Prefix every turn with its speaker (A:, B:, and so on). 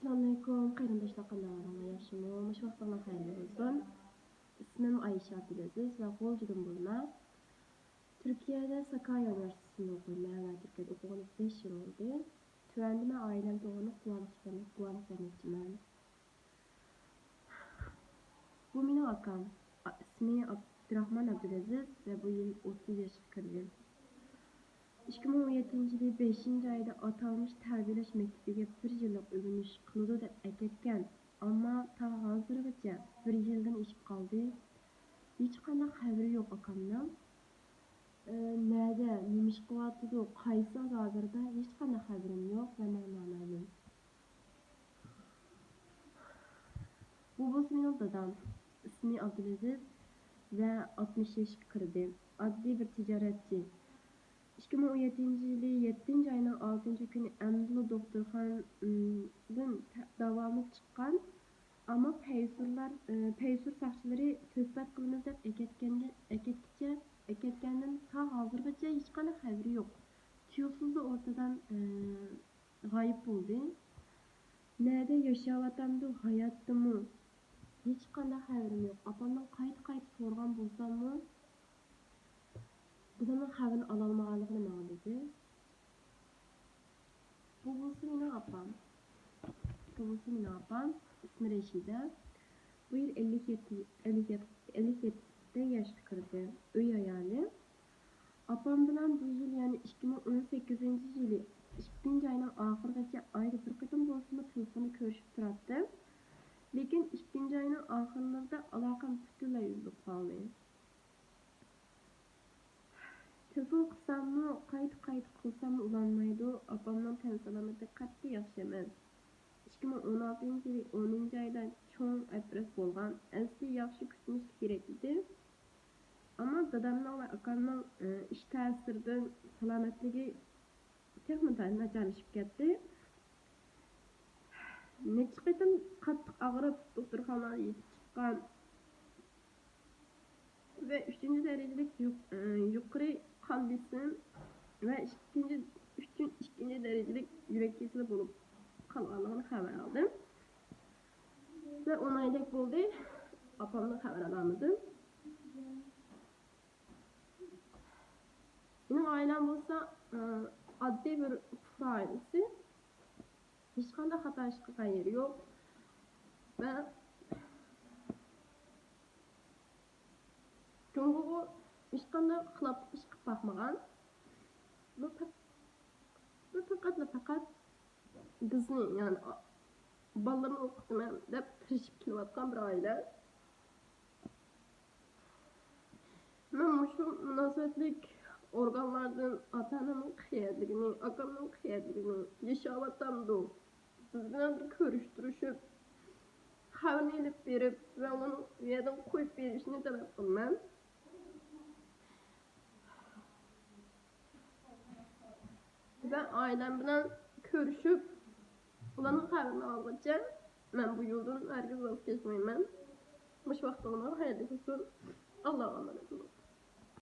A: Assalamualaikum, qarindoshlar qanday yaxshimi? Mush vaqtlar xayrli bo'lsin. İsmim Ayşe Abdülaziz ve Golcu'dan bulma. Türkiye'de Sakarya Üniversitesi'nde okuyum ve Türkiye'de okuğunu 5 yıl oldu. Tüvendime ailem doğunu kulağını vermekçiyim. Bu benim akam. İsmi Abdurrahman Abdülaziz ve bu yıl 30 yaşa kirdi. 2017 yılı 5. ayda atalmış terbiyeleş mektebiga 1 yıllık ögünüş kılıdı dep eketken ama ta hazırgacha 1 yıldan işip kaldı. Hiç qanday haberi yok akamdan. Nerede, nimiş kıvatıdı, qaysı hazırda hiç qanday haberim yok ve anlamayım. Bu benim dadam. İsmi Abdülaziz ve 60 yaşa kirdi. Adli bir ticaretçi. 2017 yılı 7. ayının 6. günü Emdulu doktorxanadan davamı çıkan ama peysur saçları töhbət qılınız dep eketkenden ta hazırgacha hiç qanday haberi yok. Tüyoksuz da ortadan gayip oldu. Nerede yaşayavatamdı, hayatta mı? Hiç qanday haberim yok. Apamdan qayt sorgan bolsam mı? Dadamın haberini alalmağanlığını bana dedi. Bu benim apam. İsmi Reşide. Bu yıl 57'de yaş kirdi. Öy ayarlı. Apam bilen bu yıl yani 2018 yılı 2. ayının ahırgacha ayda bir qıtım bolsunma telefonu görüşüp turatdı. Lekin 2. ayının ahırlarında alakam bütünlüğü yüzüp kaldı. Telefon qilsam mı, qayt qilsam mı ulanmaydı. Apamdan ten salameti qat'i yaxshi emas. 2016 yılı 10. ayda çoğun apres bolgan. Ensli yaxshi kutunish kerak edi. Ama dadamdan ve akamdan iş ta'siridan salomatligi texnik nacharlashib ketdi. Necha qatim qattiq ağrıp doktorxonaga yetib chiqqan ve 3. derecelik yukarı kan besim ve 2. derecelik yürek kesili bulup kalganlığını haber aldım. Ve 10 aylık oldu. Apamdan haber alamadım. Benim ailem olsa adli bir fıra ailesi. Hiç qanday hata iş qilgan yeri yok. Ve çünkü bu hiç qanday xiloflik iş qilib bakmagan. Bu fakat bizni yani balalarını okutmam dep tirişip kelyapkan bir aile. Ben şu münasebetlik organlardan ata-anamın kıyadligini, akamın kıyadligini yaşayavatamdı. Siz bilen bir görüştürüşüp haberini elip verip ve onu yerden koyup verişini talep kılmam. Ben ailem bilen görüşüp ulanın haberini alacağım. Ben bu yoldan herkes vazgeçmeyim. Muş vaxtı ona hayırlı olsun. Allah'a emanet olun.